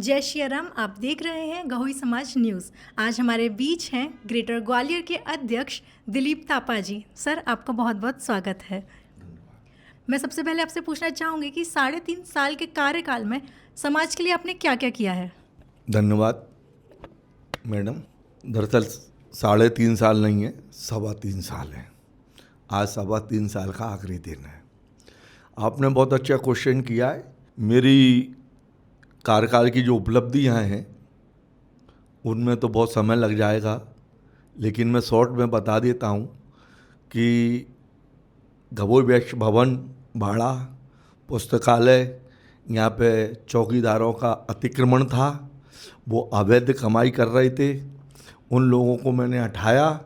जय श्री राम। आप देख रहे हैं गहोई समाज न्यूज़। आज हमारे बीच हैं ग्रेटर ग्वालियर के अध्यक्ष दिलीप थापा जी। सर, आपका बहुत बहुत स्वागत है। मैं सबसे पहले आपसे पूछना चाहूँगी कि 3.5 साल के कार्यकाल में समाज के लिए आपने क्या क्या किया है। धन्यवाद मैडम। दरअसल 3.5 साल नहीं है, 3.25 साल है। आज 3.25 साल का आखिरी दिन है। आपने बहुत अच्छा क्वेश्चन किया है। मेरी कार्यकाल की जो उपलब्धियां हैं उनमें तो बहुत समय लग जाएगा, लेकिन मैं शॉर्ट में बता देता हूं कि गवोई वैश्य भवन भाड़ा पुस्तकालय, यहाँ पे चौकीदारों का अतिक्रमण था, वो अवैध कमाई कर रहे थे। उन लोगों को मैंने हटाया,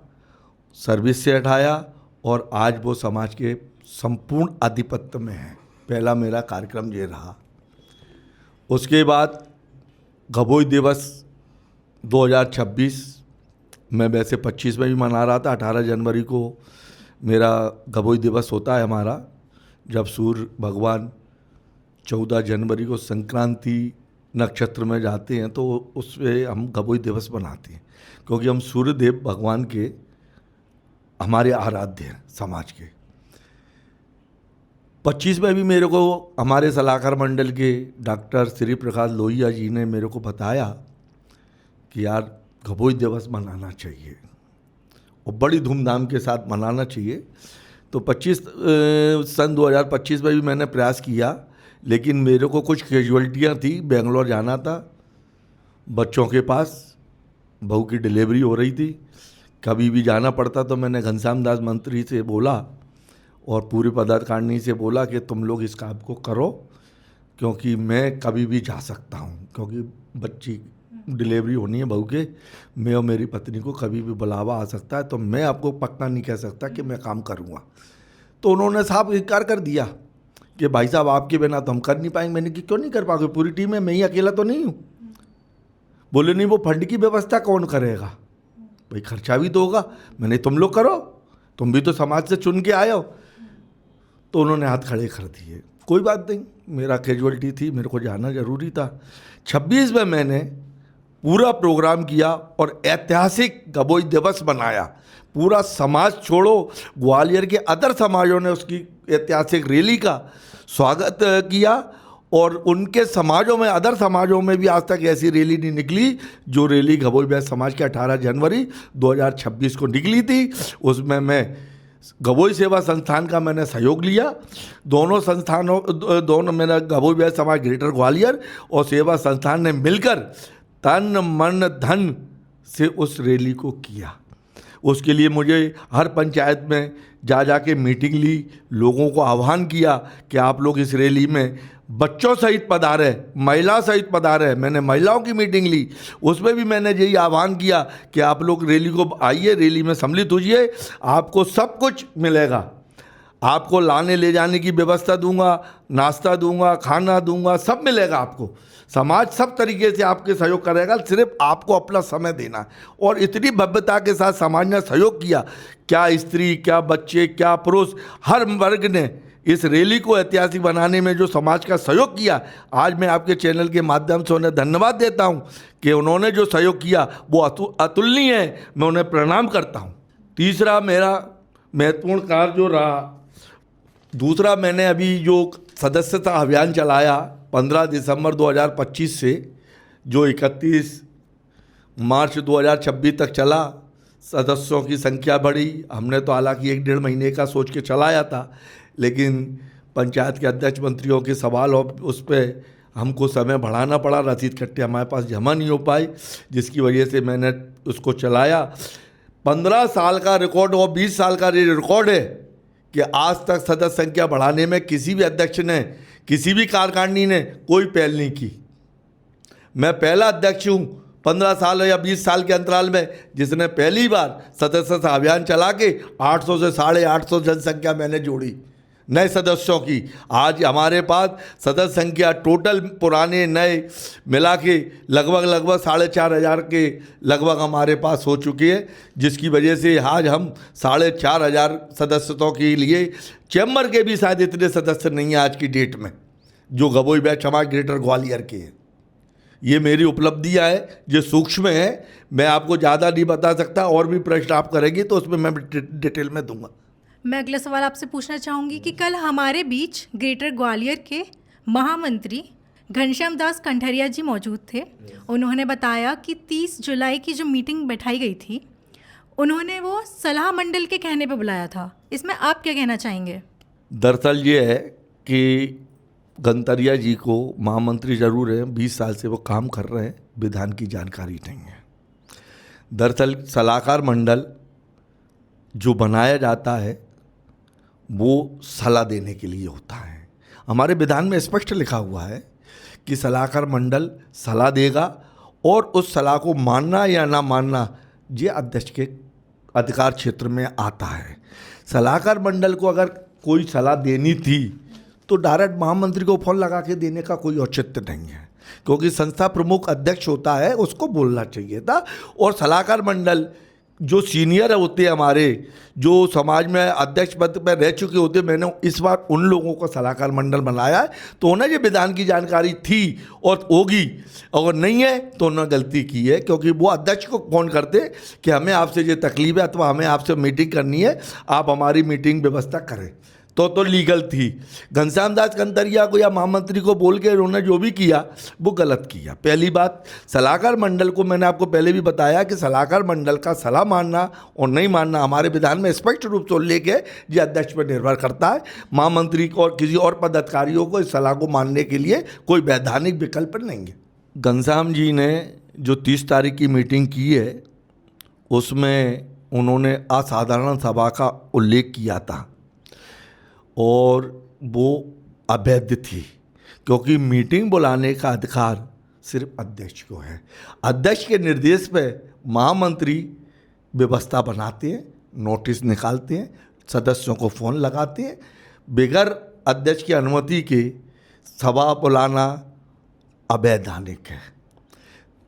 सर्विस से हटाया और आज वो समाज के संपूर्ण आधिपत्य में है। पहला मेरा कार्यक्रम ये रहा। उसके बाद गवोई दिवस 2026 मैं वैसे 25 में भी मना रहा था। 18 जनवरी को मेरा गवोई दिवस होता है हमारा, जब सूर्य भगवान 14 जनवरी को संक्रांति नक्षत्र में जाते हैं तो उसमें हम गवोई दिवस मनाते हैं, क्योंकि हम सूर्यदेव भगवान के हमारे आराध्य हैं समाज के। 25 में भी मेरे को हमारे सलाहकार मंडल के डॉक्टर श्री प्रकाश लोहिया जी ने मेरे को बताया कि यार गवोई दिवस मनाना चाहिए और बड़ी धूमधाम के साथ मनाना चाहिए। तो सन 2025 में भी मैंने प्रयास किया, लेकिन मेरे को कुछ कैजुअल्टियाँ थी। बेंगलोर जाना था, बच्चों के पास बहू की डिलीवरी हो रही थी, कभी भी जाना पड़ता। तो मैंने घनश्याम दास मंत्री से बोला और पूरे पदाधिकारी से बोला कि तुम लोग इस काम को करो, क्योंकि मैं कभी भी जा सकता हूँ, क्योंकि बच्ची डिलीवरी होनी है बहू के, मैं और मेरी पत्नी को कभी भी बुलावा आ सकता है, तो मैं आपको पक्का नहीं कह सकता कि मैं काम करूँगा। तो उन्होंने साफ इनकार कर दिया कि भाई साहब आपके बिना तो हम कर नहीं पाएंगे। मैंने कि क्यों नहीं कर पाओगे, पूरी टीम है, मैं ही अकेला तो नहीं हूँ। बोले नहीं, वो फंड की व्यवस्था कौन करेगा, भाई खर्चा भी तो होगा। मैंने तुम लोग करो, तुम भी तो समाज से चुन के आए हो। तो उन्होंने हाथ खड़े कर दिए। कोई बात नहीं, मेरा कैजुअलिटी थी, मेरे को जाना जरूरी था। 26 में मैंने पूरा प्रोग्राम किया और ऐतिहासिक गवोई दिवस बनाया। पूरा समाज छोड़ो, ग्वालियर के अदर समाजों ने उसकी ऐतिहासिक रैली का स्वागत किया और उनके समाजों में, अदर समाजों में भी आज तक ऐसी रैली नहीं निकली जो रैली गवोई वैश्य समाज के 18 जनवरी 2026 को निकली थी। उसमें मैं गवोई सेवा संस्थान का मैंने सहयोग लिया। दोनों मेरा गवोई वैश्य समाज ग्रेटर ग्वालियर और सेवा संस्थान ने मिलकर तन मन धन से उस रैली को किया। उसके लिए मुझे हर पंचायत में जा के मीटिंग ली, लोगों को आह्वान किया कि आप लोग इस रैली में बच्चों सहित पधारे, महिला सहित पधारे। मैंने महिलाओं की मीटिंग ली, उसमें भी मैंने यही आह्वान किया कि आप लोग रैली को आइए, रैली में सम्मिलित होइए, आपको सब कुछ मिलेगा। आपको लाने ले जाने की व्यवस्था दूंगा, नाश्ता दूंगा, खाना दूंगा, सब मिलेगा आपको। समाज सब तरीके से आपके सहयोग करेगा, सिर्फ आपको अपना समय देना है। और इतनी भव्यता के साथ समाज ने सहयोग किया, क्या स्त्री, क्या बच्चे, क्या पुरुष, हर वर्ग ने इस रैली को ऐतिहासिक बनाने में जो समाज का सहयोग किया, आज मैं आपके चैनल के माध्यम से उन्हें धन्यवाद देता हूं कि उन्होंने जो सहयोग किया वो अतुलनीय है। मैं उन्हें प्रणाम करता हूं। तीसरा मेरा महत्वपूर्ण कार्य जो रहा, दूसरा मैंने अभी जो सदस्यता अभियान चलाया 15 दिसंबर 2025 से जो 31 मार्च 2026 तक चला। सदस्यों की संख्या बढ़ी। हमने तो हालांकि 1-1.5 महीने का सोच के चलाया था, लेकिन पंचायत के अध्यक्ष मंत्रियों के सवाल और उस पर हमको समय बढ़ाना पड़ा। रसीद कट्टे हमारे पास जमा नहीं हो पाई, जिसकी वजह से मैंने उसको चलाया। 15 साल का रिकॉर्ड और 20 साल का रिकॉर्ड है कि आज तक सदस्य संख्या बढ़ाने में किसी भी अध्यक्ष ने, किसी भी कार्यकारिणी ने कोई पहल नहीं की। मैं पहला अध्यक्ष हूँ 15 साल या 20 साल के अंतराल में जिसने पहली बार सदस्यता अभियान चला के 800 से 850 जनसंख्या मैंने जोड़ी नए सदस्यों की। आज हमारे पास सदस्य संख्या टोटल पुराने नए मिला के लगभग 4,500 के लगभग हमारे पास हो चुकी है, जिसकी वजह से आज हम 4,500 सदस्यता के लिए चैम्बर के भी शायद इतने सदस्य नहीं हैं आज की डेट में जो गवोई वैश्य समाज ग्रेटर ग्वालियर के हैं। ये मेरी उपलब्धियां हैं, जो सूक्ष्म है, मैं आपको ज़्यादा नहीं बता सकता। और भी प्रश्न आप करेंगे तो उसमें मैं डिटेल में दूंगा। मैं अगला सवाल आपसे पूछना चाहूँगी कि कल हमारे बीच ग्रेटर ग्वालियर के महामंत्री घनश्याम दास कंठरिया जी मौजूद थे। उन्होंने बताया कि 30 जुलाई की जो मीटिंग बैठाई गई थी, उन्होंने वो सलाह मंडल के कहने पे बुलाया था। इसमें आप क्या कहना चाहेंगे? दरअसल ये है कि गंतरिया जी को महामंत्री जरूर है, 20 साल से वो काम कर रहे हैं, विधान की जानकारी नहीं है। दरअसल सलाहकार मंडल जो बनाया जाता है वो सलाह देने के लिए होता है। हमारे विधान में स्पष्ट लिखा हुआ है कि सलाहकार मंडल सलाह देगा और उस सलाह को मानना या ना मानना ये अध्यक्ष के अधिकार क्षेत्र में आता है। सलाहकार मंडल को अगर कोई सलाह देनी थी तो डायरेक्ट महामंत्री को फोन लगा के देने का कोई औचित्य नहीं है, क्योंकि संस्था प्रमुख अध्यक्ष होता है, उसको बोलना चाहिए था। और सलाहकार मंडल जो सीनियर होते हैं हमारे, जो समाज में अध्यक्ष पद पर रह चुके होते, मैंने इस बार उन लोगों को सलाहकार मंडल बनाया है। तो उन्हें ये विधान की जानकारी थी और होगी, अगर नहीं है तो उन्होंने गलती की है, क्योंकि वो अध्यक्ष को फोन करते कि हमें आपसे ये तकलीफ है अथवा हमें आपसे मीटिंग करनी है, आप हमारी मीटिंग व्यवस्था करें, तो लीगल थी। घनश्याम दास कंठरिया को या महामंत्री को बोल के उन्होंने जो भी किया वो गलत किया। पहली बात, सलाहकार मंडल को मैंने आपको पहले भी बताया कि सलाहकार मंडल का सलाह मानना और नहीं मानना हमारे विधान में स्पष्ट रूप से उल्लेख है, ये अध्यक्ष पर निर्भर करता है। महामंत्री को और किसी और पदाधिकारियों को इस सलाह को मानने के लिए कोई वैधानिक विकल्प नहीं है। घनश्याम जी ने जो 30 तारीख की मीटिंग की है उसमें उन्होंने असाधारण सभा का उल्लेख किया था और वो अवैध थी, क्योंकि मीटिंग बुलाने का अधिकार सिर्फ अध्यक्ष को है। अध्यक्ष के निर्देश पे महामंत्री व्यवस्था बनाते हैं, नोटिस निकालते हैं, सदस्यों को फ़ोन लगाते हैं। बगैर अध्यक्ष की अनुमति के सभा बुलाना अवैधानिक है।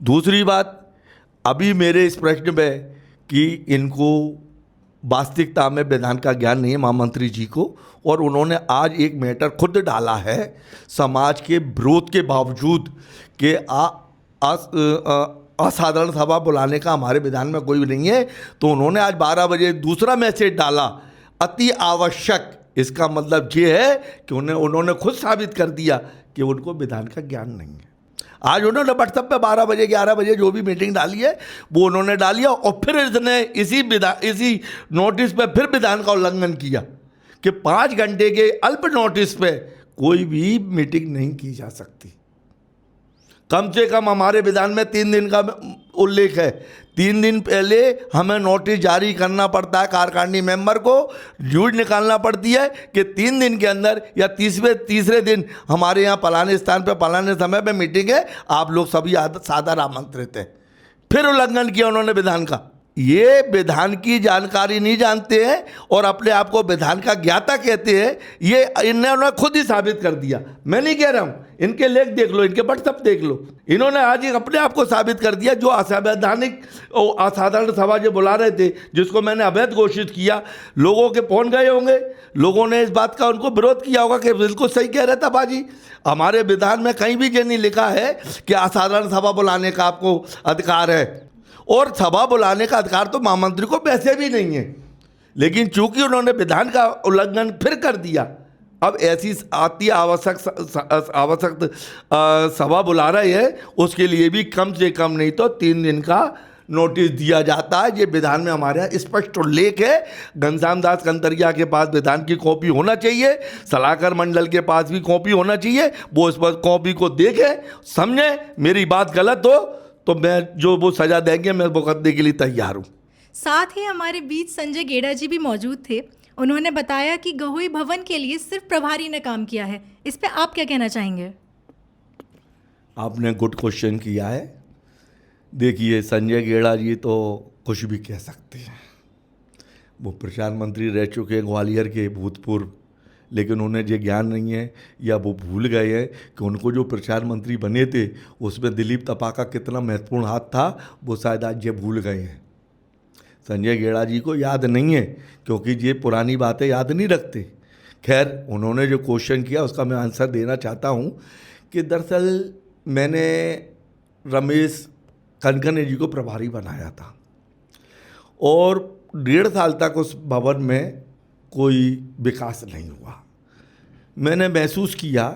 दूसरी बात, अभी मेरे इस प्रश्न में कि इनको वास्तविकता में विधान का ज्ञान नहीं है महामंत्री जी को, और उन्होंने आज एक मैटर खुद डाला है समाज के विरोध के बावजूद कि असाधारण सभा बुलाने का हमारे विधान में कोई नहीं है। तो उन्होंने आज 12 बजे दूसरा मैसेज डाला, अति आवश्यक। इसका मतलब ये है कि उन्होंने खुद साबित कर दिया कि उनको विधान का ज्ञान नहीं है। आज उन्होंने व्हाट्सएप पे 12 बजे 11 बजे जो भी मीटिंग डाली है वो उन्होंने डाली है, और फिर इसने इसी नोटिस पे फिर विधान का उल्लंघन किया कि 5 घंटे के अल्प नोटिस पे कोई भी मीटिंग नहीं की जा सकती। कम से कम हमारे विधान में 3 दिन का उल्लेख है। 3 दिन पहले हमें नोटिस जारी करना पड़ता है, कार्यकारिणी मेंबर को न्यूज निकालना पड़ती है कि 3 दिन के अंदर या तीसरे दिन हमारे यहाँ फलाने स्थान पर फलाने समय पे मीटिंग है, आप लोग सभी सादर आमंत्रित हैं। फिर उल्लंघन किया उन्होंने विधान का। ये विधान की जानकारी नहीं जानते हैं और अपने आप को विधान का ज्ञाता कहते हैं। ये इन्होंने खुद ही साबित कर दिया, मैं नहीं कह रहा हूँ। इनके लेख देख लो, इनके व्हाट्सएप देख लो, इन्होंने आज ही अपने आप को साबित कर दिया। जो असंवैधानिक असाधारण सभा जो बुला रहे थे, जिसको मैंने अवैध घोषित किया, लोगों के फोन गए होंगे, लोगों ने इस बात का उनको विरोध किया होगा कि बिल्कुल सही कह रहे था बाजी। हमारे विधान में कहीं भी ये नहीं लिखा है कि असाधारण सभा बुलाने का आपको अधिकार है, और सभा बुलाने का अधिकार तो महामंत्री को वैसे भी नहीं है। लेकिन चूंकि उन्होंने विधान का उल्लंघन फिर कर दिया, अब ऐसी अति आवश्यक सभा बुला रहे हैं, उसके लिए भी कम से कम नहीं तो 3 दिन का नोटिस दिया जाता है। ये विधान में हमारे यहाँ स्पष्ट उल्लेख है। घनश्याम दास कंठरिया के पास विधान की कॉपी होना चाहिए, सलाहकार मंडल के पास भी कॉपी होना चाहिए। वो इस पर कॉपी को देखे, समझे, मेरी बात गलत हो तो मैं जो वो सजा देंगे मैं वो करने के लिए तैयार हूँ। साथ ही हमारे बीच संजय गेड़ा जी भी मौजूद थे। उन्होंने बताया कि गहोई भवन के लिए सिर्फ प्रभारी ने काम किया है। इस पे आप क्या कहना चाहेंगे? आपने गुड क्वेश्चन किया है। देखिए, संजय गेड़ा जी तो कुछ भी कह सकते हैं, वो प्रचार मंत्री रह चुके हैं ग्वालियर के भूतपूर्व, लेकिन उन्हें ये ज्ञान नहीं है या वो भूल गए हैं कि उनको जो प्रचार मंत्री बने थे उसमें दिलीप तपा का कितना महत्वपूर्ण हाथ था, वो शायद आज ये भूल गए हैं। संजय गेड़ा जी को याद नहीं है, क्योंकि ये पुरानी बातें याद नहीं रखते। खैर, उन्होंने जो क्वेश्चन किया उसका मैं आंसर देना चाहता हूँ कि दरअसल मैंने रमेश कनकने जी को प्रभारी बनाया था और 1.5 साल तक उस भवन में कोई विकास नहीं हुआ। मैंने महसूस किया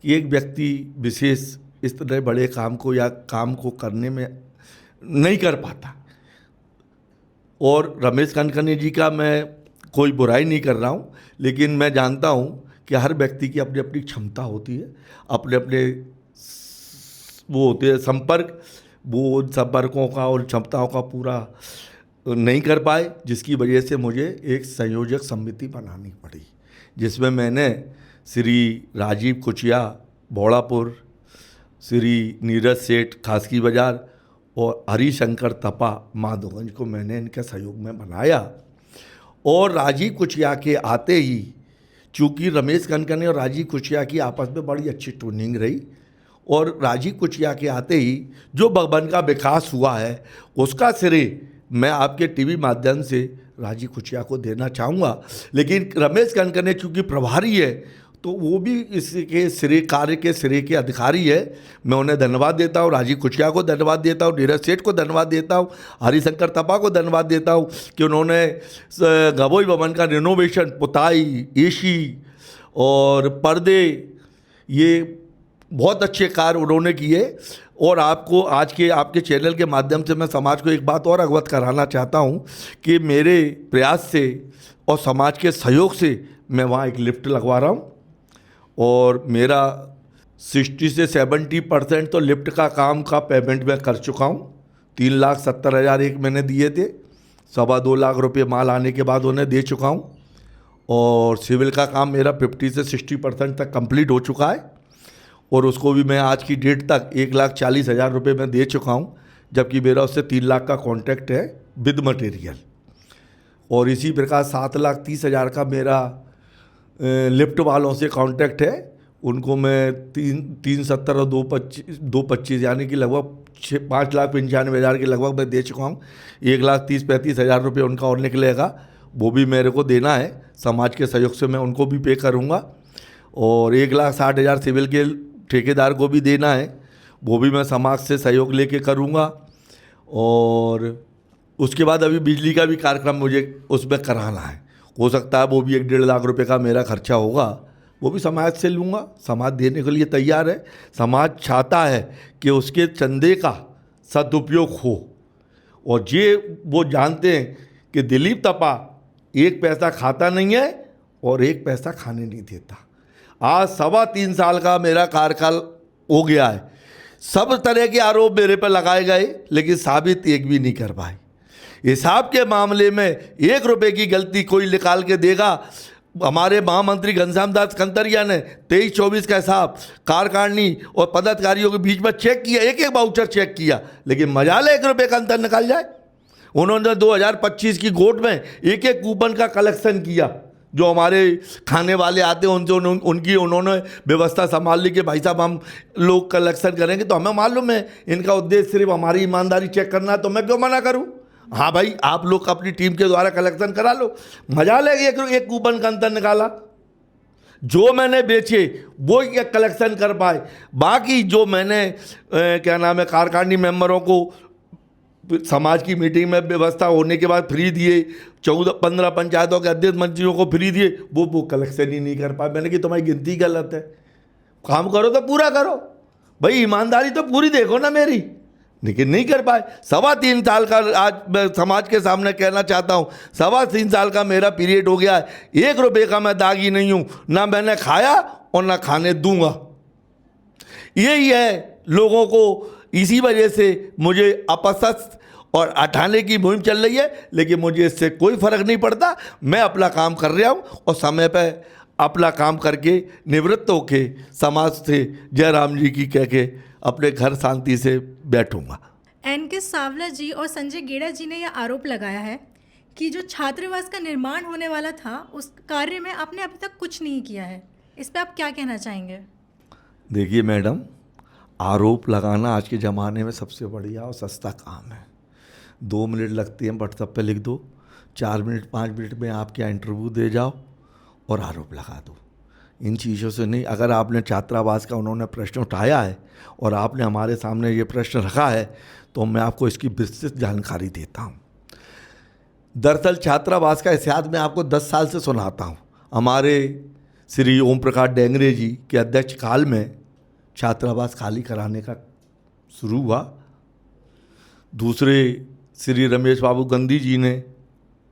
कि एक व्यक्ति विशेष इस तरह बड़े काम को या काम को करने में नहीं कर पाता। और रमेश कनकने जी का मैं कोई बुराई नहीं कर रहा हूँ, लेकिन मैं जानता हूँ कि हर व्यक्ति की अपनी अपनी क्षमता होती है, अपने अपने वो होते हैं संपर्क, वो उन संपर्कों का और क्षमताओं का पूरा नहीं कर पाए, जिसकी वजह से मुझे एक संयोजक समिति बनानी पड़ी, जिसमें मैंने श्री राजीव कुचिया भोड़ापुर, श्री नीरज सेठ खासकी बाजार और हरिशंकर तपा माधोगंज को मैंने इनके सहयोग में बनाया। और राजीव कुचिया के आते ही, चूँकि रमेश कनकने और राजीव कुचिया की आपस में बड़ी अच्छी ट्यूनिंग रही, और राजीव कुचिया के आते ही जो भवन का विकास हुआ है उसका श्रेय मैं आपके टीवी माध्यम से राजीव कुचिया को देना चाहूँगा। लेकिन रमेश कनकने चूँकि प्रभारी है तो वो भी इसके श्रेय, कार्य के श्रेय के अधिकारी है। मैं उन्हें धन्यवाद देता हूँ, राजीव कुचिया को धन्यवाद देता हूँ, नीरज सेठ को धन्यवाद देता हूँ, हरिशंकर तपा को धन्यवाद देता हूँ कि उन्होंने गवई भवन का रिनोवेशन, पुताई, एसी और पर्दे, ये बहुत अच्छे कार्य उन्होंने किए। और आपको आज के आपके चैनल के माध्यम से मैं समाज को एक बात और अवगत कराना चाहता हूँ कि मेरे प्रयास से और समाज के सहयोग से मैं वहाँ एक लिफ्ट लगवा रहा हूँ, और मेरा 60 से 70% तो लिफ्ट का काम का पेमेंट मैं कर चुका हूँ। 3,70,000 एक मैंने दिए थे, 2.25 लाख रुपये माल आने के बाद उन्हें दे चुका हूँ, और सिविल का काम मेरा 50 से 60% तक कंप्लीट हो चुका है, और उसको भी मैं आज की डेट तक 1,40,000 रुपये में दे चुका हूँ, जबकि मेरा उससे 3 लाख का कॉन्ट्रैक्ट है विद मटेरियल। और इसी प्रकार 7,30,000 का मेरा लिफ्ट वालों से कॉन्ट्रैक्ट है, उनको मैं 370 और 225 यानी कि लगभग 5,95,000 के लगभग मैं दे चुका हूँ। 1,30,35,000 रुपये उनका और निकलेगा, वो भी मेरे को देना है, समाज के सहयोग से मैं उनको भी पे करूँगा। और 1,60,000 सिविल के ठेकेदार को भी देना है, वो भी मैं समाज से सहयोग लेके करूँगा। और उसके बाद अभी बिजली का भी कार्यक्रम मुझे उसमें कराना है, हो सकता है वो भी 1-1.5 लाख रुपए का मेरा खर्चा होगा, वो भी समाज से लूँगा। समाज देने के लिए तैयार है, समाज चाहता है कि उसके चंदे का सदुपयोग हो। और ये वो जानते हैं कि दिलीप तपा 1 पैसा खाता नहीं है और 1 पैसा खाने नहीं देता। आज 3.25 साल का मेरा कार्यकाल हो गया है, सब तरह के आरोप मेरे पर लगाए गए, लेकिन साबित एक भी नहीं कर पाए। हिसाब के मामले में 1 रुपये की गलती कोई निकाल के देगा। हमारे महामंत्री घनश्याम दास कंतरिया ने 23-24 का हिसाब कार्यकारिणी और पदाधिकारियों के बीच में चेक किया, एक एक वाउचर चेक किया, लेकिन मजाल 1 रुपये का अंतर निकाल जाए। उन्होंने 2025 की गोट में एक एक कूपन का कलेक्शन किया, जो हमारे खाने वाले आते हैं उनसे उनकी उन्होंने व्यवस्था संभाल ली कि भाई साहब हम लोग कलेक्शन करेंगे। तो हमें मालूम है इनका उद्देश्य सिर्फ हमारी ईमानदारी चेक करना है, तो मैं क्यों मना करूं। हाँ भाई, आप लोग अपनी टीम के द्वारा कलेक्शन करा लो, मजा ले। एक कूपन का अंतर निकाला, जो मैंने बेचे वो कलेक्शन कर पाए, बाकी जो मैंने क्या नाम है कार्यकारिणी मेंबरों को समाज की मीटिंग में व्यवस्था होने के बाद फ्री दिए, 14-15 पंचायतों के अध्यक्ष मंत्रियों को फ्री दिए, वो कलेक्शन ही नहीं कर पाए। मैंने कि तुम्हारी गिनती गलत है, काम करो तो पूरा करो भाई, ईमानदारी तो पूरी देखो ना मेरी, लेकिन नहीं कर पाए। 3.25 साल का आज मैं समाज के सामने कहना चाहता हूँ, 3.25 साल का मेरा पीरियड हो गया है, 1 रुपये का मैं दागी नहीं हूँ, ना मैंने खाया और ना खाने दूंगा। यही है लोगों को, इसी वजह से मुझे अपस्थ और हटाने की मुहिम चल रही है, लेकिन मुझे इससे कोई फर्क नहीं पड़ता। मैं अपना काम कर रहा हूँ और समय पर अपना काम करके निवृत्त होके समाज से जय राम जी की कह के अपने घर शांति से बैठूंगा। एन.के. सावला जी और संजय गेड़ा जी ने यह आरोप लगाया है कि जो छात्रावास का निर्माण होने वाला था उस कार्य में आपने अभी तक कुछ नहीं किया है, इस पर आप क्या कहना चाहेंगे? देखिए मैडम, आरोप लगाना आज के ज़माने में सबसे बढ़िया और सस्ता काम है। 2 मिनट लगते हैं, व्हाट्सएप पे लिख दो, 4 मिनट 5 मिनट में आप क्या इंटरव्यू दे जाओ और आरोप लगा दो। इन चीज़ों से नहीं। अगर आपने छात्रावास का उन्होंने प्रश्न उठाया है और आपने हमारे सामने ये प्रश्न रखा है तो मैं आपको इसकी विस्तृत जानकारी देता हूँ। दरअसल छात्रावास का इतिहास मैं आपको 10 साल से सुनाता हूँ। हमारे श्री ओम प्रकाश डेंगरे जी के अध्यक्ष काल में छात्रावास खाली कराने का शुरू हुआ। दूसरे श्री रमेश बाबू गांधी जी ने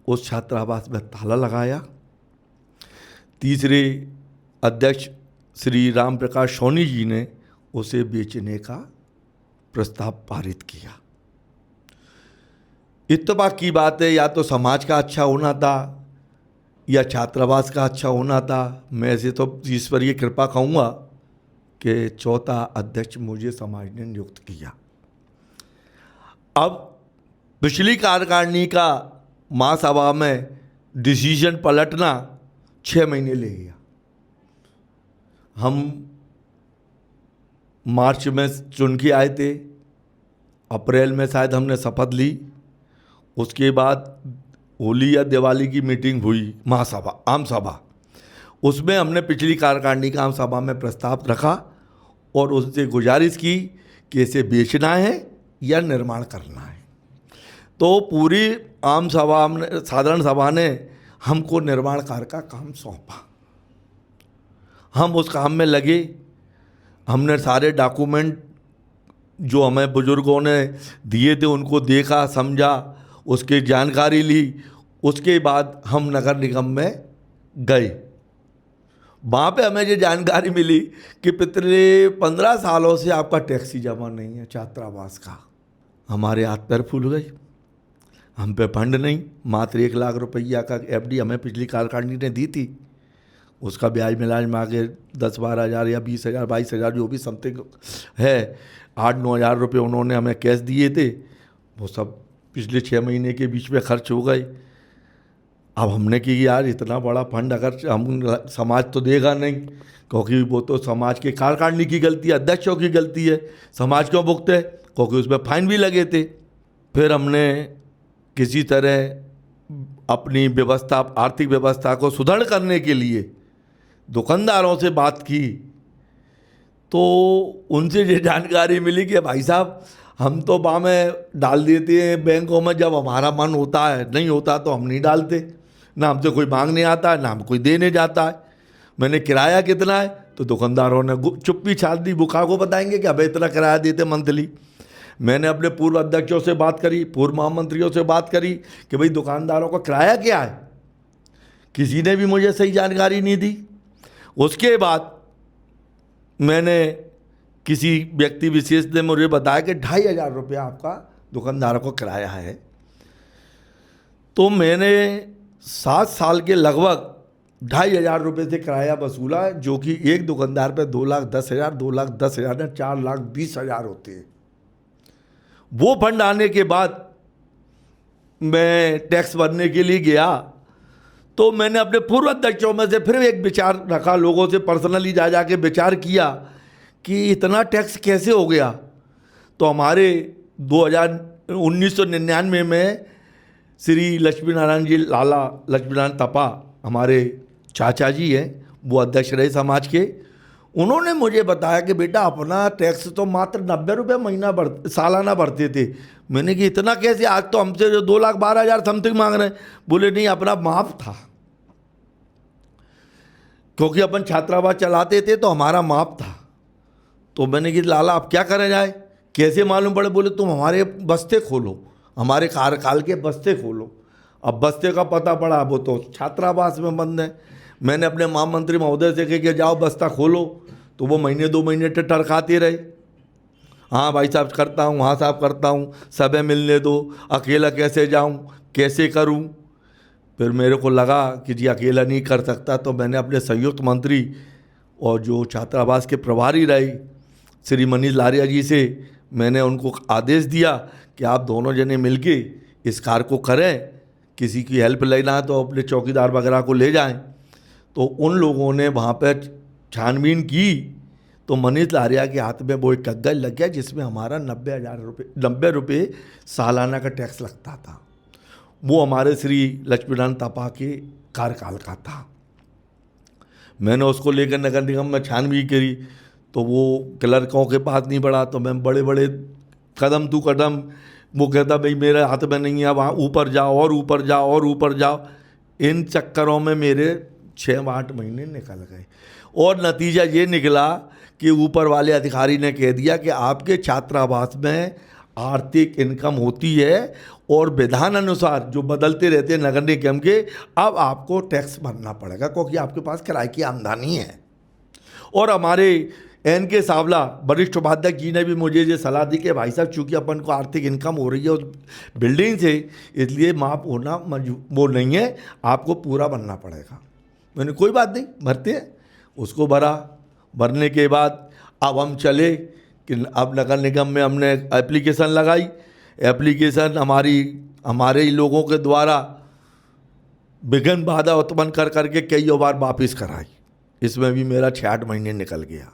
उस छात्रावास में ताला लगाया। तीसरे अध्यक्ष श्री राम प्रकाश सोनी जी ने उसे बेचने का प्रस्ताव पारित किया। इत्तेफाक की बात है, या तो समाज का अच्छा होना था या छात्रावास का अच्छा होना था। मैं ऐसे तो ईश्वर की कृपा कहूँगा कि चौथा अध्यक्ष मुझे समाज ने नियुक्त किया। अब पिछली कार्यकारिणी का महासभा में डिसीजन पलटना 6 महीने ले गया। हम मार्च में चुन के आए थे, अप्रैल में शायद हमने शपथ ली। उसके बाद होली या दिवाली की मीटिंग हुई महासभा आम सभा, उसमें हमने पिछली कार्यकारिणी का आम सभा में प्रस्ताव रखा और उससे गुजारिश की कि इसे बेचना है या निर्माण करना है। तो पूरी आम सभा साधारण सभा ने हमको निर्माण कार्य का काम सौंपा। हम उस काम में लगे। हमने सारे डॉक्यूमेंट जो हमें बुजुर्गों ने दिए थे उनको देखा, समझा, उसकी जानकारी ली। उसके बाद हम नगर निगम में गए। वहाँ पे हमें ये जानकारी मिली कि पिछले 15 सालों से आपका टैक्स ही जमा नहीं है छात्रावास का। हमारे हाथ पैर फूल गए। हम पे फंड नहीं। मात्र 1 लाख रुपया का एफडी हमें पिछली कार्यकारिणी ने दी थी। उसका ब्याज मिलाज में आगे 10-12 हज़ार या 20,000 22,000 जो भी समथिंग है, 8-9 हज़ार रुपये उन्होंने हमें कैश दिए थे। वो सब पिछले 6 महीने के बीच में खर्च हो गए। अब हमने कि यार इतना बड़ा फंड अगर हम समाज तो देगा नहीं, क्योंकि वो तो समाज के कार्यकारिणी की गलती है, अध्यक्षों की गलती है। समाज क्यों भुगते है? क्योंकि उसमें फाइन भी लगे थे। फिर हमने किसी तरह अपनी व्यवस्था, आर्थिक व्यवस्था को सुदृढ़ करने के लिए दुकानदारों से बात की। तो उनसे ये जानकारी मिली कि भाई साहब हम तो बाँ में डाल देते हैं बैंकों में जब हमारा मन होता है, नहीं होता तो हम नहीं डालते। ना हमसे कोई मांगने आता है, ना हम कोई देने जाता है। मैंने किराया कितना है तो दुकानदारों ने चुप्पी छाड़ दी। बुखा को बताएंगे कि अब इतना किराया देते मंथली। मैंने अपने पूर्व अध्यक्षों से बात करी, पूर्व महामंत्रियों से बात करी कि भाई दुकानदारों का किराया क्या है। किसी ने भी मुझे सही जानकारी नहीं दी। उसके बाद मैंने किसी व्यक्ति विशेष ने मुझे बताया कि 2,500 रुपया आपका दुकानदारों को किराया है। तो मैंने 7 साल के लगभग 2,500 रुपये से किराया वसूला, जो कि एक दुकानदार पे 2,10,000, 2,10,000 ने 4,20,000 होते हैं। वो फंड आने के बाद मैं टैक्स भरने के लिए गया तो मैंने अपने पूर्व अध्यक्षों में से फिर एक विचार रखा, लोगों से पर्सनली जा के विचार किया कि इतना टैक्स कैसे हो गया। तो हमारे 1999 में श्री लक्ष्मी नारायण जी, लाला लक्ष्मी नारायण तपा हमारे चाचा जी हैं, वो अध्यक्ष रहे समाज के। उन्होंने मुझे बताया कि बेटा अपना टैक्स तो मात्र 90 रुपये महीना सालाना भरते थे। मैंने कि इतना कैसे, आज तो हमसे जो 2,12,000 समथिंग मांग रहे हैं। बोले नहीं, अपना माफ था, क्योंकि अपन छात्रावास चलाते थे तो हमारा माफ था। तो मैंने कि लाला अब क्या करें जाए, कैसे मालूम पड़े। बोले तुम हमारे बस्ते खोलो, हमारे कार्यकाल के बस्ते खोलो। अब बस्ते का पता पड़ा, वो तो छात्रावास में बंद है। मैंने अपने महामंत्री महोदय से कहा कि जाओ बस्ता खोलो, तो वो महीने 2 महीने टरकाते रहे। हाँ भाई साहब करता हूँ, हाँ साहब करता हूँ, सबे मिलने दो, अकेला कैसे जाऊँ, कैसे करूँ। फिर मेरे को लगा कि जी अकेला नहीं कर सकता, तो मैंने अपने संयुक्त मंत्री और जो छात्रावास के प्रभारी रहे श्री मनीष लारिया जी से मैंने उनको आदेश दिया कि आप दोनों जने मिलके इस कार्य को करें। किसी की हेल्प लेना तो अपने चौकीदार वगैरह को ले जाएं। तो उन लोगों ने वहाँ पर छानबीन की तो मनीष लारिया के हाथ में वो एक कागज लग गया जिसमें हमारा 90 रुपये सालाना का टैक्स लगता था। वो हमारे श्री लक्ष्मीनारायण तपा के कार्यकाल का था। मैंने उसको लेकर नगर निगम में छानबीन करी तो वो क्लर्कों के पास नहीं बढ़ा, तो मैं बड़े बड़े कदम तू कदम, वो कहता भाई मेरे हाथ में नहीं है, वहाँ ऊपर जाओ और ऊपर जाओ और ऊपर जाओ। इन चक्करों में मेरे 6-8 महीने निकल गए और नतीजा ये निकला कि ऊपर वाले अधिकारी ने कह दिया कि आपके छात्रावास में आर्थिक इनकम होती है और विधान अनुसार जो बदलते रहते हैं नगर निगम के, अब आपको टैक्स भरना पड़ेगा क्योंकि आपके पास किराए की आमदनी है। और हमारे NK सावला वरिष्ठ उपाध्यक्ष जी ने भी मुझे ये सलाह दी कि भाई साहब चूँकि अपन को आर्थिक इनकम हो रही है उस बिल्डिंग से, इसलिए माफ होना वो नहीं है, आपको पूरा भरना पड़ेगा। मैंने कोई बात नहीं, भरते हैं। उसको भरा, भरने के बाद अब हम चले कि अब नगर निगम में हमने एप्लीकेशन लगाई। एप्लीकेशन हमारे ही लोगों के द्वारा विघ्न बाधा उत्पन्न कर करके कई बार वापस कराई। इसमें भी मेरा 6-8 महीने निकल गया।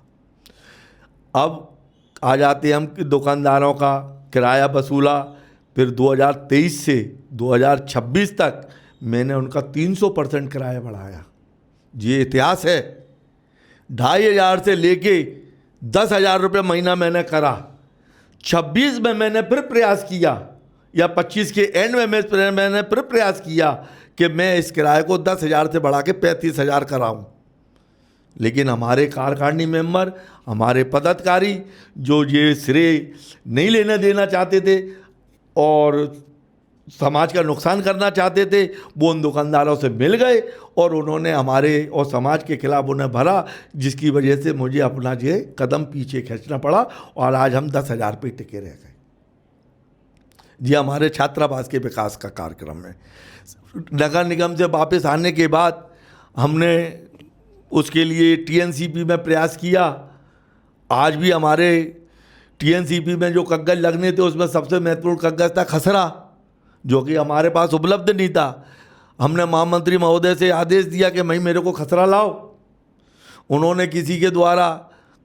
अब आ जाते हम कि दुकानदारों का किराया वसूला, फिर 2023 से 2026 तक मैंने उनका 300% किराया बढ़ाया। ये इतिहास है। 2,500 से लेके 10,000 रुपये महीना मैंने करा। 26 में मैंने फिर प्रयास किया, या 25 के एंड में मैंने फिर प्रयास किया कि मैं इस किराए को 10,000 से बढ़ा के 35,000 कराऊँ। लेकिन हमारे कार्यकारिणी मेंबर, हमारे पदाधिकारी जो ये श्रेय नहीं लेना देना चाहते थे और समाज का नुकसान करना चाहते थे, वो उन दुकानदारों से मिल गए और उन्होंने हमारे और समाज के खिलाफ उन्हें भरा, जिसकी वजह से मुझे अपना ये कदम पीछे खींचना पड़ा और आज हम 10,000 पे टिके रह गए। जी, हमारे छात्रावास के विकास का कार्यक्रम है। नगर निगम से वापस आने के बाद हमने उसके लिए TNCP में प्रयास किया। आज भी हमारे TNCP में जो कागज लगने थे उसमें सबसे महत्वपूर्ण कागज था खसरा, जो कि हमारे पास उपलब्ध नहीं था। हमने महामंत्री महोदय से आदेश दिया कि भाई मेरे को खसरा लाओ। उन्होंने किसी के द्वारा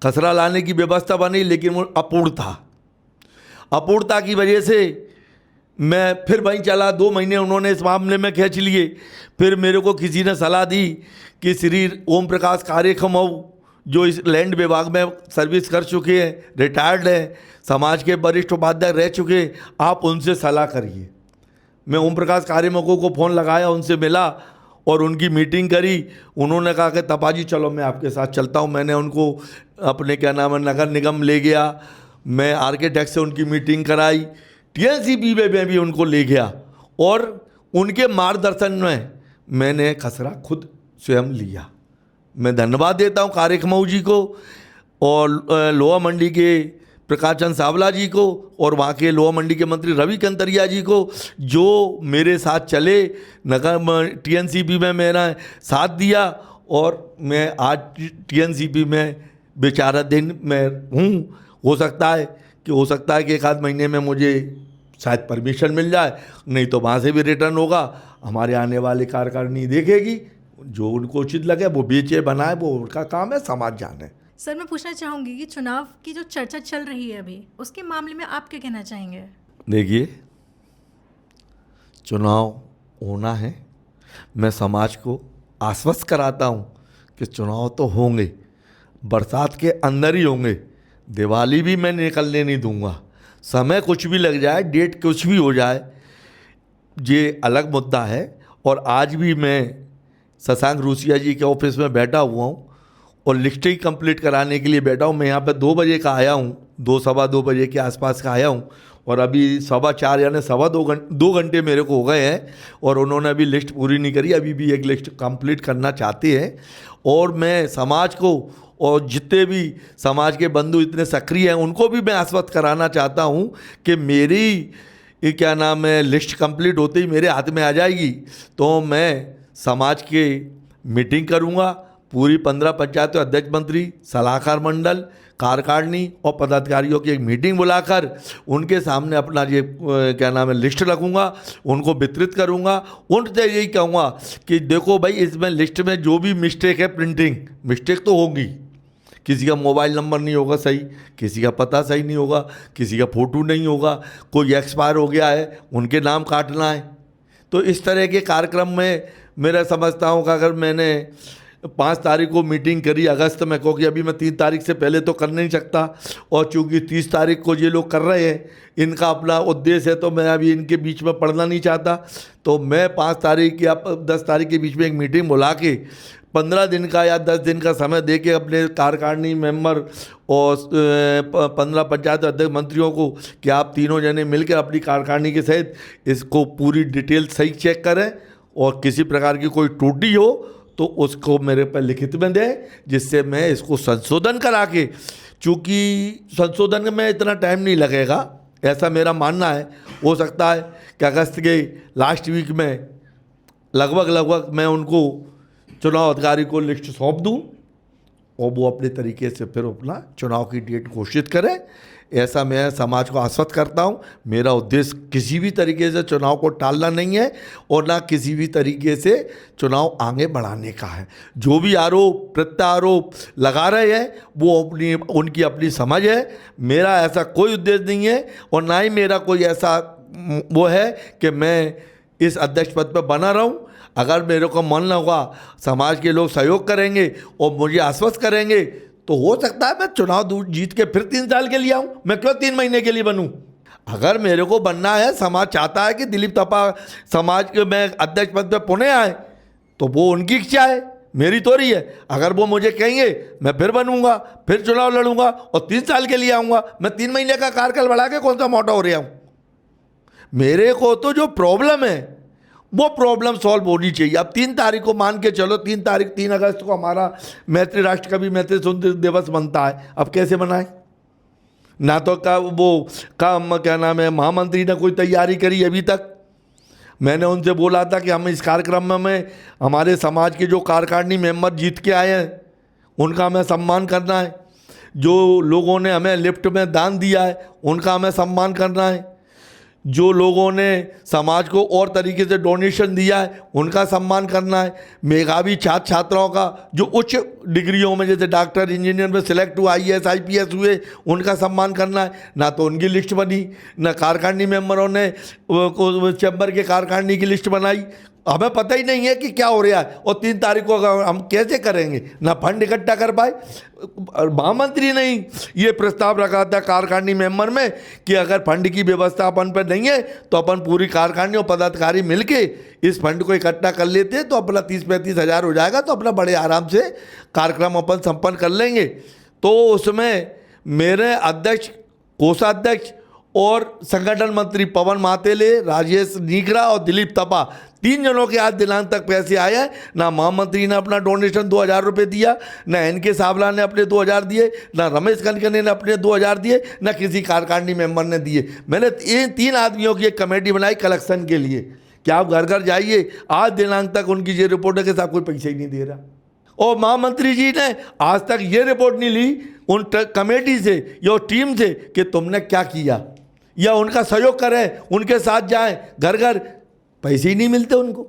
खसरा लाने की व्यवस्था बनी, लेकिन वो अपूर्ण था। अपूर्णता की वजह से मैं फिर वहीं चला। 2 महीने उन्होंने इस मामले में खींच लिए। फिर मेरे को किसी ने सलाह दी कि श्री ओम प्रकाश कार्यक्रमऊ, जो इस लैंड विभाग में सर्विस कर चुके हैं, रिटायर्ड हैं, समाज के वरिष्ठ उपाध्यक्ष रह चुके हैं, आप उनसे सलाह करिए। मैं ओम प्रकाश कार्यक्रमऊ को फ़ोन लगाया, उनसे मिला और उनकी मीटिंग करी। उन्होंने कहा कि तपाजी चलो मैं आपके साथ चलता हूँ। मैंने उनको अपने नगर निगम ले गया। मैं आर्किटेक्ट से उनकी मीटिंग कराई। TNCP में भी उनको ले गया और उनके मार्गदर्शन में मैंने खसरा खुद स्वयं लिया। मैं धन्यवाद देता हूँ कार्यक्रमऊ जी को और लोहा मंडी के प्रकाश चंद सावला जी को और वहाँ के लोहा मंडी के मंत्री रवि कंतरिया जी को, जो मेरे साथ चले, नगर TNCP में मेरा साथ दिया और मैं आज TNCP में विचाराधीन मैं हूँ। हो सकता है कि 1 आध महीने में मुझे शायद परमिशन मिल जाए, नहीं तो वहाँ से भी रिटर्न होगा। हमारे आने वाली कार्यकारिणी देखेगी, जो उनको उचित लगे वो बेचे बनाए, वो उनका काम है, समाज जाने। सर, मैं पूछना चाहूँगी कि चुनाव की जो चर्चा चल रही है अभी, उसके मामले में आप क्या कहना चाहेंगे? देखिए, चुनाव होना है, मैं समाज को आश्वस्त कराता हूँ कि चुनाव तो होंगे, बरसात के अंदर ही होंगे। दिवाली भी मैं निकलने नहीं दूंगा। समय कुछ भी लग जाए, डेट कुछ भी हो जाए, ये अलग मुद्दा है। और आज भी मैं शशांक रूसिया जी के ऑफिस में बैठा हुआ हूँ और लिस्टिंग कंप्लीट कराने के लिए बैठा हूँ। मैं यहाँ पे 2 बजे का आया हूँ, 2 सवा 2 बजे के आसपास का आया हूँ और अभी 4:15 यानी 2 घंटे मेरे को हो गए हैं और उन्होंने अभी लिस्ट पूरी नहीं करी। अभी भी एक लिस्ट कंप्लीट करना चाहते हैं और मैं समाज को और जितने भी समाज के बंधु इतने सक्रिय हैं उनको भी मैं आश्वस्त कराना चाहता हूँ कि मेरी लिस्ट कंप्लीट होते ही मेरे हाथ में आ जाएगी तो मैं समाज के मीटिंग करूँगा। पूरी 15 पंचायतों अध्यक्ष मंत्री, सलाहकार मंडल, कार्यकारिणी और पदाधिकारियों की एक मीटिंग बुलाकर उनके सामने अपना ये लिस्ट रखूँगा, उनको वितरित करूँगा। उनसे यही कहूँगा कि देखो भाई, इसमें लिस्ट में जो भी मिस्टेक है, प्रिंटिंग मिस्टेक तो होगी, किसी का मोबाइल नंबर नहीं होगा सही, किसी का पता सही नहीं होगा, किसी का फ़ोटो नहीं होगा, कोई एक्सपायर हो गया है उनके नाम काटना है। तो इस तरह के कार्यक्रम में मेरा समझता हूँ कि अगर मैंने 5 तारीख को मीटिंग करी अगस्त में, क्योंकि अभी मैं 3 तारीख से पहले तो कर नहीं सकता, और चूंकि 30 तारीख को ये लोग कर रहे हैं, इनका अपना उद्देश्य है, तो मैं अभी इनके बीच में पढ़ना नहीं चाहता। तो मैं 5 तारीख या 10 तारीख के बीच में एक मीटिंग बुला के 15 दिन का या 10 दिन का समय दे के अपने कार्यकारिणी मेंबर और 15 पंचायत अध्यक्ष मंत्रियों को कि आप तीनों जने मिलकर अपनी कार्यकारिणी के सहित इसको पूरी डिटेल सही चेक करें, और किसी प्रकार की कोई त्रुटि हो तो उसको मेरे पर लिखित में दें, जिससे मैं इसको संशोधन करा के, चूँकि संशोधन में इतना टाइम नहीं लगेगा ऐसा मेरा मानना है। हो सकता है कि अगस्त के लास्ट वीक में लगभग मैं उनको चुनाव अधिकारी को लिस्ट सौंप दूं, और वो अपने तरीके से फिर अपना चुनाव की डेट घोषित करें। ऐसा मैं समाज को आश्वस्त करता हूं। मेरा उद्देश्य किसी भी तरीके से चुनाव को टालना नहीं है, और ना किसी भी तरीके से चुनाव आगे बढ़ाने का है। जो भी आरोप प्रत्यारोप लगा रहे हैं वो उनकी अपनी समझ है। मेरा ऐसा कोई उद्देश्य नहीं है, और ना ही मेरा कोई ऐसा वो है कि मैं इस अध्यक्ष पद पर बना रहूं। अगर मेरे को मन होगा, समाज के लोग सहयोग करेंगे और मुझे आश्वस्त करेंगे, तो हो सकता है मैं चुनाव जीत के फिर 3 साल के लिए आऊँ। मैं क्यों 3 महीने के लिए बनूँ? अगर मेरे को बनना है, समाज चाहता है कि दिलीप थापा समाज के मैं अध्यक्ष पद पर पुणे आए, तो वो उनकी इच्छा है, मेरी थोड़ी है। अगर वो मुझे कहेंगे मैं फिर बनूंगा, फिर चुनाव लड़ूंगा और 3 साल के लिए आऊँगा। मैं 3 महीने का कार्यकाल बढ़ा के कौन सा मोटा हो रहा हूँ? मेरे को तो जो प्रॉब्लम है वो प्रॉब्लम सॉल्व होनी चाहिए। अब 3 तारीख को मान के चलो, 3 अगस्त को हमारा मैत्री राष्ट्र कवि मैत्री सुंदर दिवस बनता है। अब कैसे बनाए? ना तो क्या नाम है, महामंत्री ने कोई तैयारी करी अभी तक। मैंने उनसे बोला था कि हम इस कार्यक्रम में हमारे समाज के जो कार्यकारिणी मेंबर जीत के आए हैं उनका हमें सम्मान करना है। जो लोगों ने हमें लिफ्ट में दान दिया है उनका हमें सम्मान करना है। जो लोगों ने समाज को और तरीके से डोनेशन दिया है उनका सम्मान करना है। मेधावी छात्र छात्राओं का जो उच्च डिग्रियों में जैसे डॉक्टर इंजीनियर में सिलेक्ट हुआ, IAS IPS हुए, उनका सम्मान करना है। ना तो उनकी लिस्ट बनी, ना कार्यकारिणी मेंबरों ने चैम्बर के कार्यकारिणी की लिस्ट बनाई। हमें पता ही नहीं है कि क्या हो रहा है, और 3 तारीख को हम कैसे करेंगे? ना फंड इकट्ठा कर पाए। महामंत्री ने ये प्रस्ताव रखा था कार्यकारिणी मेंबर में कि अगर फंड की व्यवस्था अपन पर नहीं है तो अपन पूरी कार्यकारिणी और पदाधिकारी मिलके इस फंड को इकट्ठा कर लेते हैं, तो अपना 30-35 हज़ार हो जाएगा, तो अपना बड़े आराम से कार्यक्रम अपन संपन्न कर लेंगे। तो उसमें मेरे अध्यक्ष, कोषाध्यक्ष और संगठन मंत्री पवन मातेले, राजेश नीगरा और दिलीप थापा, 3 जनों के आज दिनांक तक पैसे आए हैं। ना महामंत्री ने अपना डोनेशन 2000 रुपये दिया, ना NK सावला ने अपने 2000 दिए, ना रमेश कनकने ने अपने 2000 दिए, ना किसी कार्यकारिणी मेंबर ने दिए। मैंने इन 3 आदमियों की एक कमेटी बनाई कलेक्शन के लिए कि आप घर घर जाइए। आज दिनांक तक उनकी ये रिपोर्ट है कि साहब कोई पैसा ही नहीं दे रहा, और महामंत्री जी ने आज तक ये रिपोर्ट नहीं ली उन कमेटी से या टीम से कि तुमने क्या किया, या उनका सहयोग करें, उनके साथ जाएं। घर घर पैसे ही नहीं मिलते उनको।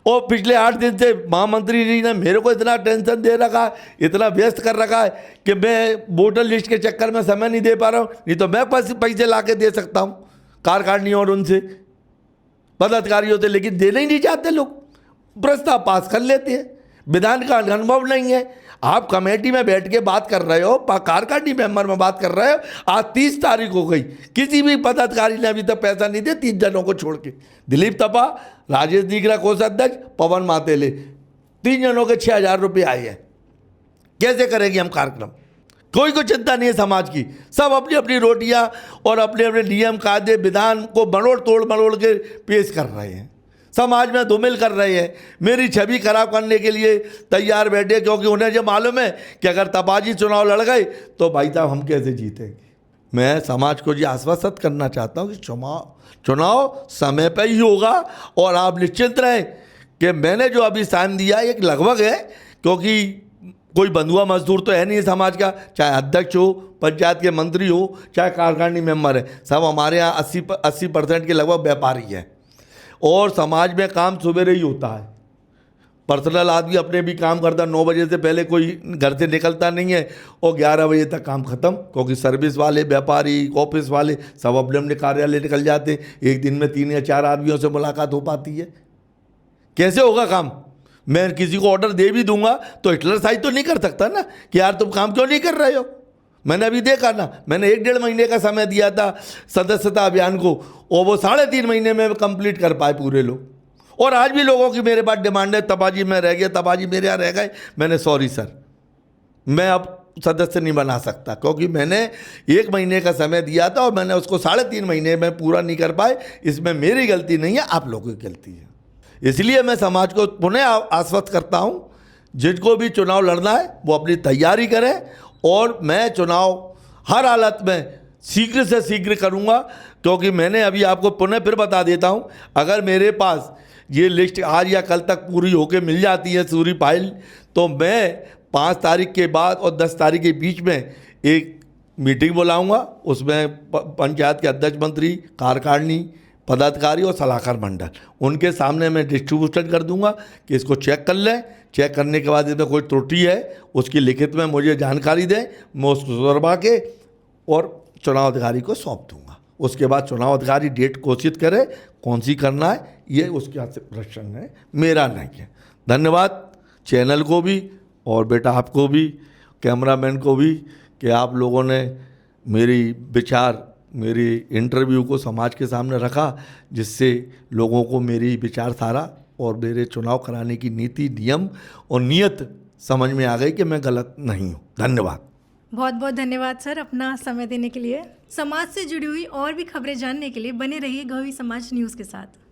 और पिछले 8 दिन से महामंत्री जी ने मेरे को इतना टेंशन दे रखा है, इतना व्यस्त कर रखा है कि मैं वोटर लिस्ट के चक्कर में समय नहीं दे पा रहा हूँ। नहीं तो मैं पैसे ला के दे सकता हूँ कार्यकारिणी और उनसे, पदाधिकारियों से, लेकिन देना ही नहीं चाहते लोग। प्रस्ताव पास कर लेते हैं, विधान का अनुभव नहीं है। आप कमेटी में बैठ के बात कर रहे हो, कार्यकारिणी मेंबर में बात कर रहे हो। आज 30 तारीख हो गई, किसी भी पदाधिकारी ने अभी तक पैसा नहीं दिया, 3 जनों को छोड़ के। दिलीप थापा, राजेश नीगरा कोषाध्यक्ष, पवन मातेले, 3 जनों के 6000 रुपये आए हैं। कैसे करेंगे हम कार्यक्रम? कोई को चिंता नहीं है समाज की। सब अपनी अपनी रोटियां और अपने अपने नियम कायदे विधान को मरोड़ के पेश कर रहे हैं, समाज में धूमिल कर रहे हैं, मेरी छवि खराब करने के लिए तैयार बैठे, क्योंकि उन्हें जो मालूम है कि अगर तपाजी चुनाव लड़ गए तो भाई साहब हम कैसे जीतेंगे। मैं समाज को ये आश्वस्त करना चाहता हूँ कि चुनाव समय पर ही होगा, और आप निश्चिंत रहें कि मैंने जो अभी साइन दिया एक लगभग है, क्योंकि कोई बंधुआ मजदूर तो है नहीं समाज का, चाहे अध्यक्ष हो, पंचायत के मंत्री हो, चाहे कार्यकारिणी मेंबर है, सब हमारे यहाँ 80% के लगभग व्यापारी हैं। और समाज में काम सवेरे ही होता है। पर्सनल आदमी अपने भी काम करता, 9 बजे से पहले कोई घर से निकलता नहीं है, और 11 बजे तक काम ख़त्म, क्योंकि सर्विस वाले, व्यापारी, ऑफिस वाले सब अपने अपने कार्यालय निकल जाते। एक दिन में 3 या 4 आदमियों से मुलाकात हो पाती है। कैसे होगा काम? मैं किसी को ऑर्डर दे भी दूंगा तो हिटलर साइज तो नहीं कर सकता ना कि यार तुम काम क्यों नहीं कर रहे हो। मैंने अभी देखा ना, मैंने 1-1.5 महीने का समय दिया था सदस्यता अभियान को, और वो 3.5 महीने में कंप्लीट कर पाए पूरे लोग। और आज भी लोगों की मेरे पास डिमांड है, तपाजी मैं रह गया, तपाजी मेरे यहाँ रह गए। मैंने सॉरी सर, मैं अब सदस्य नहीं बना सकता, क्योंकि मैंने 1 महीने का समय दिया था और मैंने उसको 3.5 महीने में पूरा नहीं कर पाए। इसमें मेरी गलती नहीं है, आप लोगों की गलती है। इसलिए मैं समाज को पुनः आश्वस्त करता हूँ, जिनको भी चुनाव लड़ना है वो अपनी तैयारी करें, और मैं चुनाव हर हालत में शीघ्र से शीघ्र करूँगा। क्योंकि मैंने अभी आपको पुनः फिर बता देता हूँ, अगर मेरे पास ये लिस्ट आज या कल तक पूरी होके मिल जाती है पूरी फाइल, तो मैं 5 तारीख के बाद और 10 तारीख के बीच में एक मीटिंग बुलाऊंगा। उसमें पंचायत के अध्यक्ष, मंत्री, कार्यकारिणी, पदाधिकारी और सलाहकार मंडल, उनके सामने मैं डिस्ट्रीब्यूशन कर दूंगा कि इसको चेक कर लें। चेक करने के बाद इसमें कोई त्रुटि है उसकी लिखित में मुझे जानकारी दें, मैं उसको सुधरवा के और चुनाव अधिकारी को सौंप दूंगा। उसके बाद चुनाव अधिकारी डेट घोषित करे कौन सी करना है, ये उसके हाथ से प्रश्न है, मेरा नहीं है। धन्यवाद चैनल को भी और बेटा आपको भी, कैमरामैन को भी, कि आप लोगों ने मेरी विचार, मेरी इंटरव्यू को समाज के सामने रखा, जिससे लोगों को मेरी विचारधारा और मेरे चुनाव कराने की नीति, नियम और नियत समझ में आ गई कि मैं गलत नहीं हूँ। धन्यवाद। बहुत बहुत धन्यवाद सर अपना समय देने के लिए। समाज से जुड़ी हुई और भी खबरें जानने के लिए बने रहिए गहोई समाज न्यूज़ के साथ।